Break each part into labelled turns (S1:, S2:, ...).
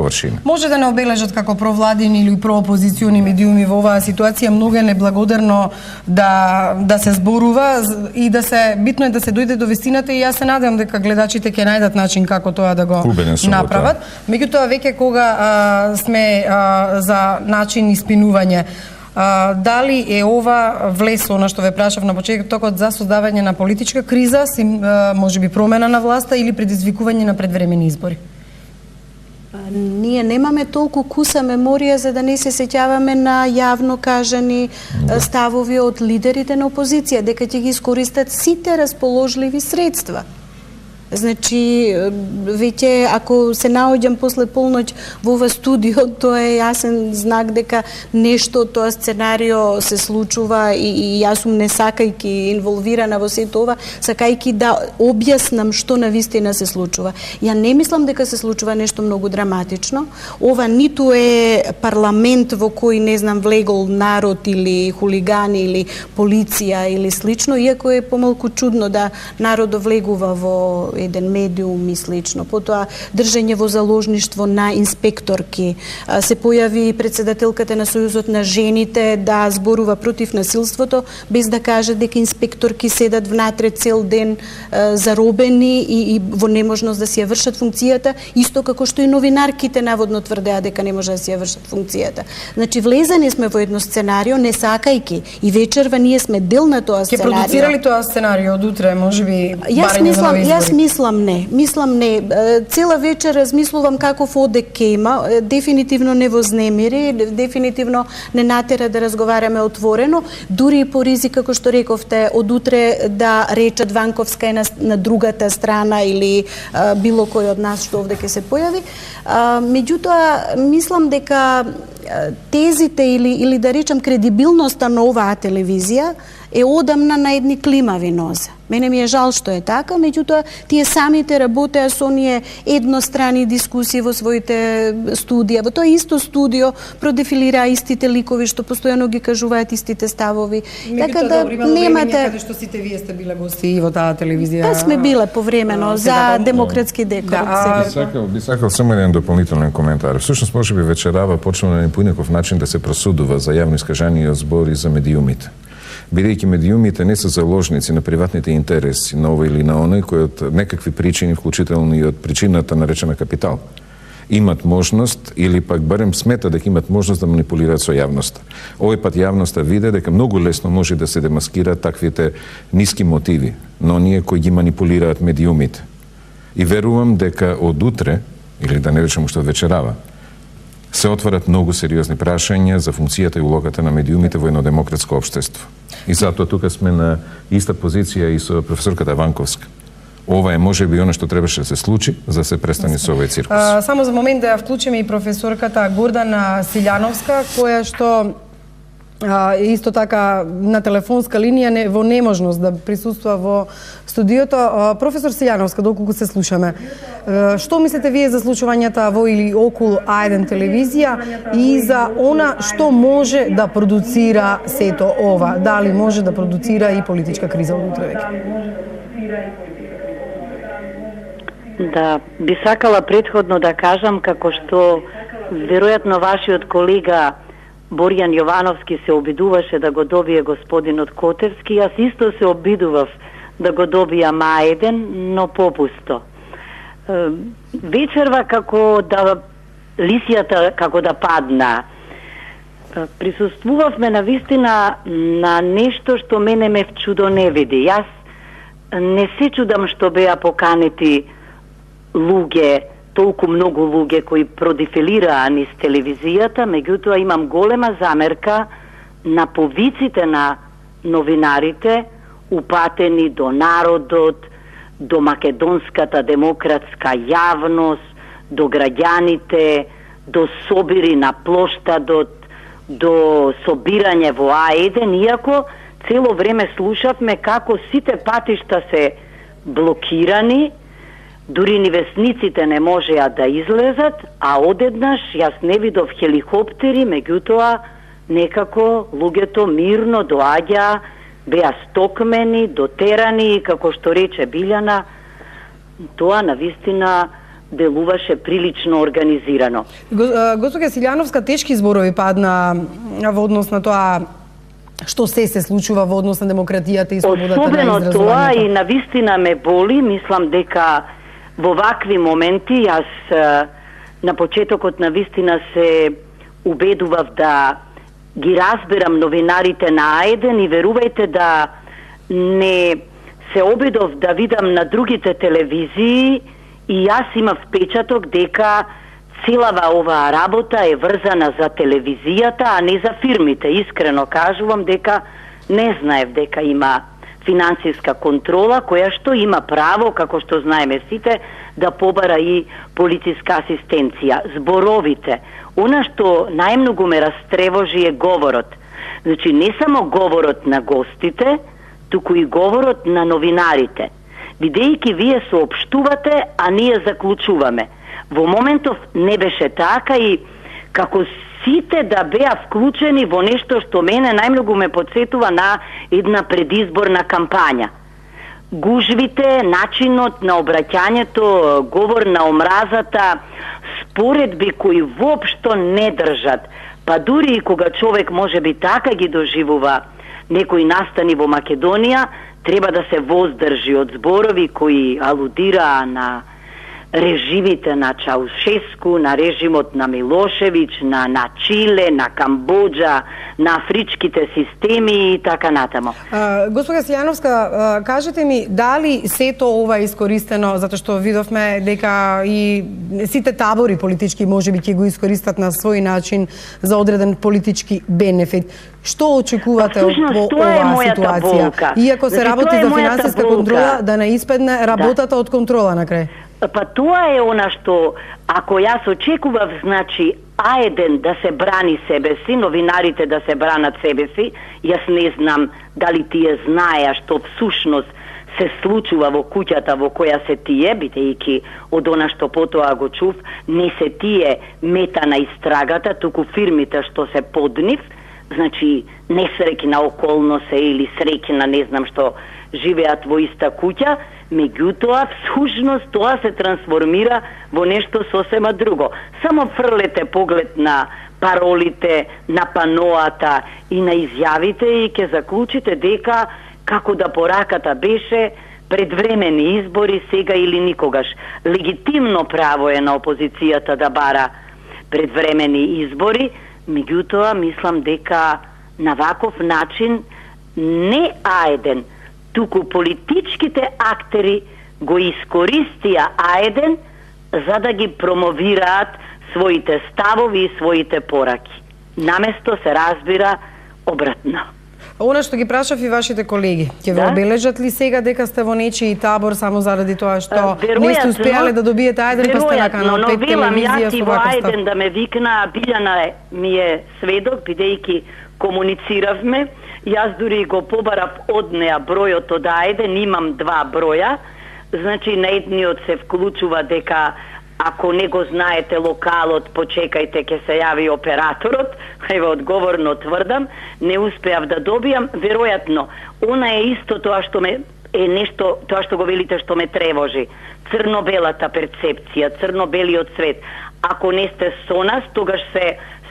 S1: површина.
S2: Може да не обележат како провладини или проопозициони медиуми во оваа ситуација, многу е неблагодарно да се зборува и битно е да се дојде до вистината, и јас се надевам дека гледачите ќе најдат начин како тоа да го направат. Меѓутоа, веќе кога сме за начин испинување, дали е ова влез, она што ве прашав на почетокот, за создавање на политичка криза, можеби промена на власта или предизвикување на предвремени избори?
S3: Ние немаме толку куса меморија за да не се сеќаваме на јавно кажани ставови од лидерите на опозиција, дека ќе ги искористат сите расположливи средства. Значи, веќе ако се наоѓам после полноќ во ова студио, тоа е јасен знак дека нешто од тоа сценарио се случува и јас сум не сакајки инволвирана во сето ова, сакајки да објаснам што навистина се случува. Ја не мислам дека се случува нешто многу драматично. Ова ниту е парламент во кој, не знам, влегол народ или хулигани или полиција или слично, иако е помалку чудно да народот влегува во еден медиум и слично. Потоа држење во заложништво на инспекторки. Се појави председателката на Сојузот на жените да зборува против насилството, без да каже дека инспекторки седат внатре цел ден заробени и во неможност да си ја вршат функцијата, исто како што и новинарките наводно тврдеа дека не може да си ја вршат функцијата. Значи, влезани сме во едно сценарио не сакајки, и вечерва ние сме дел на тоа сценарио.
S2: Ќе продуцира ли тоа сценарио од утре, можеби
S3: барање за нови избори? Мислам не. Цела вечер размислувам каков одек ќе има. Дефинитивно не вознемири, дефинитивно не натера да разговараме отворено, дури и по ризик, како што рековте, од утре да речат Ванковска е на другата страна или било кој од нас што овде ќе се појави. Меѓутоа, мислам дека тезите или да речам кредибилноста на оваа телевизија е одамна на едни климави нозе. Мене ми е жал што е така, меѓутоа тие самите работеа со оние еднострани дискусии во своите студија. Во тоа исто студио продефилираа истите ликови што постојано ги кажуваат истите ставови.
S2: Така да немате каде што сите вие сте биле гости и во таа телевизија.
S3: Да, сме биле повремено за демократски декор.
S1: Би сакал само еден дополнителен коментар. Всушност можеби вечерава почнува на поинаков начин да се просудува за јавно искажани збори за медиумите. Бидејќи медиумите не се заложници на приватните интереси на ова или на оној, кои од некакви причини, вклучително и од причината наречена капитал, имат можност или пак барем смета дека имат можност да манипулираат со јавноста. Овој пат јавноста виде дека многу лесно може да се демаскираат таквите ниски мотиви на оние кои ги манипулираат медиумите. И верувам дека од утре, или да не речем уште од вечерава, се отварат многу сериозни прашања за функцијата и улогата на медиумите во едно демократско општество. И затоа тука сме на иста позиција и со професорката Ванковска. Ова е можеби она што требаше да се случи за да се престане со овој циркус.
S2: Само за момент да ја вклучиме и професорката Гордана Силјановска, која што исто така на телефонска линија во неможност да присуствува во студиото. Професор Силјановска, доколку се слушаме, што мислите вие за случувањата во или околу А1 телевизија и за она што може да продуцира сето ова? Дали може да продуцира и политичка криза од утре веќе?
S4: Да, би сакала претходно да кажам како што веројатно вашиот колега Борјан Јовановски се обидуваше да го добие господинот Котевски, јас исто се обидував да го добијам А1, но попусто. Вечерва како да лисијата како да падна. Присуствувавме на вистина на нешто што мене ме чудо не види. Јас не се чудам што беа поканети луѓе, толку многу луѓе кои продефилираа низ телевизијата, меѓутоа имам голема замерка на повиците на новинарите, упатени до народот, до македонската демократска јавност, до граѓаните, до собири на плоштадот, до собирање во А1, иако цело време слушавме како сите патишта се блокирани, дури ни весниците не можеа да излезат, а одеднаш јас не видов хеликоптери, меѓутоа некако луѓето мирно доаѓаа, беа стокмени, дотерани и како што рече Билјана, тоа навистина делуваше прилично организирано.
S2: Госpođa Силјановска, тешки зборови падна во однос на тоа што се случува во однос на демократијата и слободата на изразувањето.
S4: Особено тоа и навистина ме боли, мислам дека во вакви моменти јас на почетокот навистина се убедував да ги разберам новинарите на А1 и верувајте да не се обидов да видам на другите телевизии и јас имав впечаток дека целава оваа работа е врзана за телевизијата, а не за фирмите. Искрено кажувам дека не знаев дека има финансиска контрола, која што има право, како што знаеме сите, да побара и полициска асистенција. Зборовите. Она што најмногу ме растревожи е говорот. Значи, не само говорот на гостите, туку и говорот на новинарите. Бидејќи вие соопштувате, а ние заклучуваме. Во моментов не беше така и како сите да беа вклучени во нешто што мене најмногу ме подсетува на една предизборна кампања. Гужвите, начинот на обраќањето, говор на омразата, споредби кои воопшто не држат, па дури и кога човек може би така ги доживува некои настани во Македонија, треба да се воздржи од зборови кои алудираа на режимите на Чаушеску, на режимот на Милошевич, на Чиле, на Камбоџа, на афричките системи и така натамо.
S2: Госпожа Силјановска, кажете ми, дали сето ова е искористено, затоа што видовме дека и сите табори политички можеби ќе го искористат на свој начин за одреден политички бенефит. Што очекувате од оваа ситуација? Иако се работи за финансиска контрола, да не испадне работата од контрола на крај?
S4: Па тоа е она што, ако јас очекував, значи, А1 да се брани себе си, новинарите да се бранат себе си, јас не знам дали тие знаеа што всушност се случува во куќата во која се тие, бидејќи од она што потоа го чув, не се тие мета на истрагата, туку фирмите што се под нив, значи несреќна околност или среќна, не знам што, живеат во иста куќа, меѓутоа, всушност тоа се трансформира во нешто сосема друго. Само фрлете поглед на паролите, на паноата и на изјавите и ќе заклучите дека, како да пораката беше, предвремени избори сега или никогаш. Легитимно право е на опозицијата да бара предвремени избори, меѓутоа, мислам дека на ваков начин не А1, туку политичките актери го искористија А1 за да ги промовираат своите ставови и своите пораки. Наместо се разбира обратно.
S2: Она што ги прашав и вашите колеги, ќе ве обележат ли сега дека сте во нечии табор само заради тоа што не сте успеале да добиете А1 па сте на канал 5 телевизија со ваков став?
S4: А1 да ме викна, Билјана ми е сведок, бидејќи комунициравме. Јас дури го побарав од неа бројот од А1, имам 2 броја. Значи, на едниот се вклучува дека ако не го знаете локалот, почекајте, ќе се јави операторот. Ево, одговорно тврдам, не успеав да добијам. Веројатно, она е исто тоа што ме е нешто, тоа што го велите што ме тревожи. Црно-белата перцепција, црно-белиот свет. Ако не сте со нас, тогаш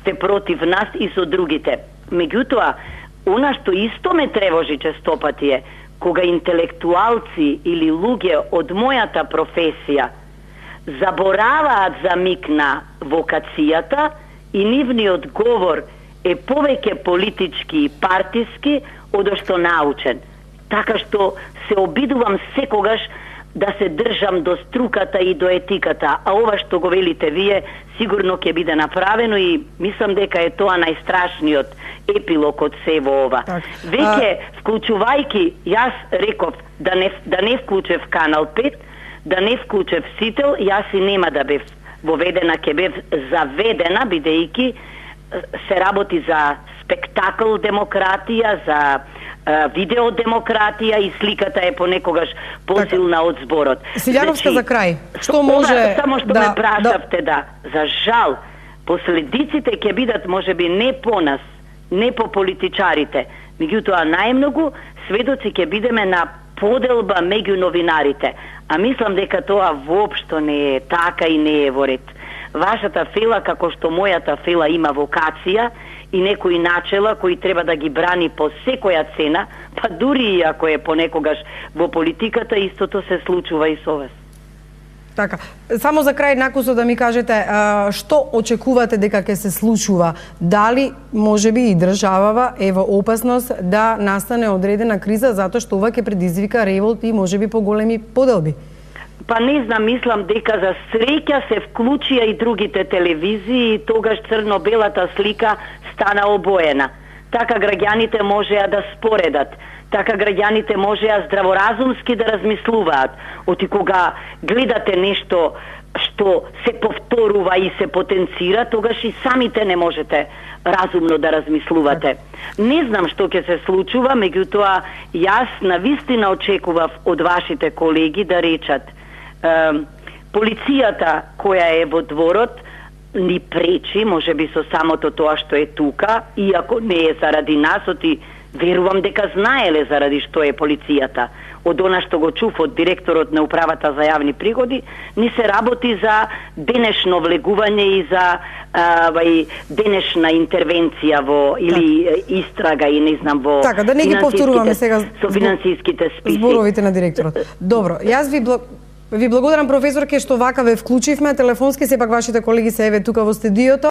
S4: сте против нас и со другите. Меѓутоа, она што исто ме тревожи честопати е, кога интелектуалци или луѓе од мојата професија забораваат за миг на вокацијата и нивниот говор е повеќе политички и партиски од што научен. Така што се обидувам секогаш да се држам до струката и до етиката, а ова што го велите вие сигурно ќе биде направено и мислам дека е тоа најстрашниот епилог од се во ова. Веќе вклучувајки, јас реков да не вклучев Канал 5, да не вклучев Сител, јас и нема да бев воведена, ќе бев заведена, бидејќи се работи за спектакл демократија, за видеодемократија и сликата е понекогаш посилна од зборот.
S2: Силјановска, за крај, што може
S4: само што ме прашавте, за жал, последиците ќе бидат можеби не по нас, не по политичарите, меѓутоа најмногу сведоци ќе бидеме на поделба меѓу новинарите. А мислам дека тоа воопшто не е така и не е во ред. Вашата фела, како што мојата фела има вокација и некои начела кои треба да ги брани по секоја цена, па дури и ако е понекогаш во политиката, истото се случува и со вас.
S2: Така, само за крај накусо да ми кажете, што очекувате дека ќе се случува? Дали можеби и државава е во опасност да настане одредена криза затоа што ова ќе предизвика револт и можеби поголеми поделби?
S4: Па не знам, мислам дека за среќа се вклучија и другите телевизии и тогаш црно-белата слика стана обоена. Така граѓаните можеа да споредат. Така граѓаните можеа здраворазумски да размислуваат. Оти кога гледате нешто што се повторува и се потенцира, тогаш и самите не можете разумно да размислувате. Не знам што ќе се случува, меѓутоа јас навистина очекував од вашите колеги да речат полицијата која е во дворот ни пречи, можеби со самото тоа што е тука, иако не е заради нас, оти верувам дека знаеле заради што е полицијата. Од она што го чув од директорот на управата за јавни пригоди, ни се работи за денешно влегување и за денешна интервенција во или истрага и не знам во
S2: така, да не ги повторуваме сега
S4: со финансиските списи.
S2: Зборовите на директорот. Добро, јас ви благодарам професорке што вака ве вклучивме телефонски, сепак вашите колеги се еве тука во студиото.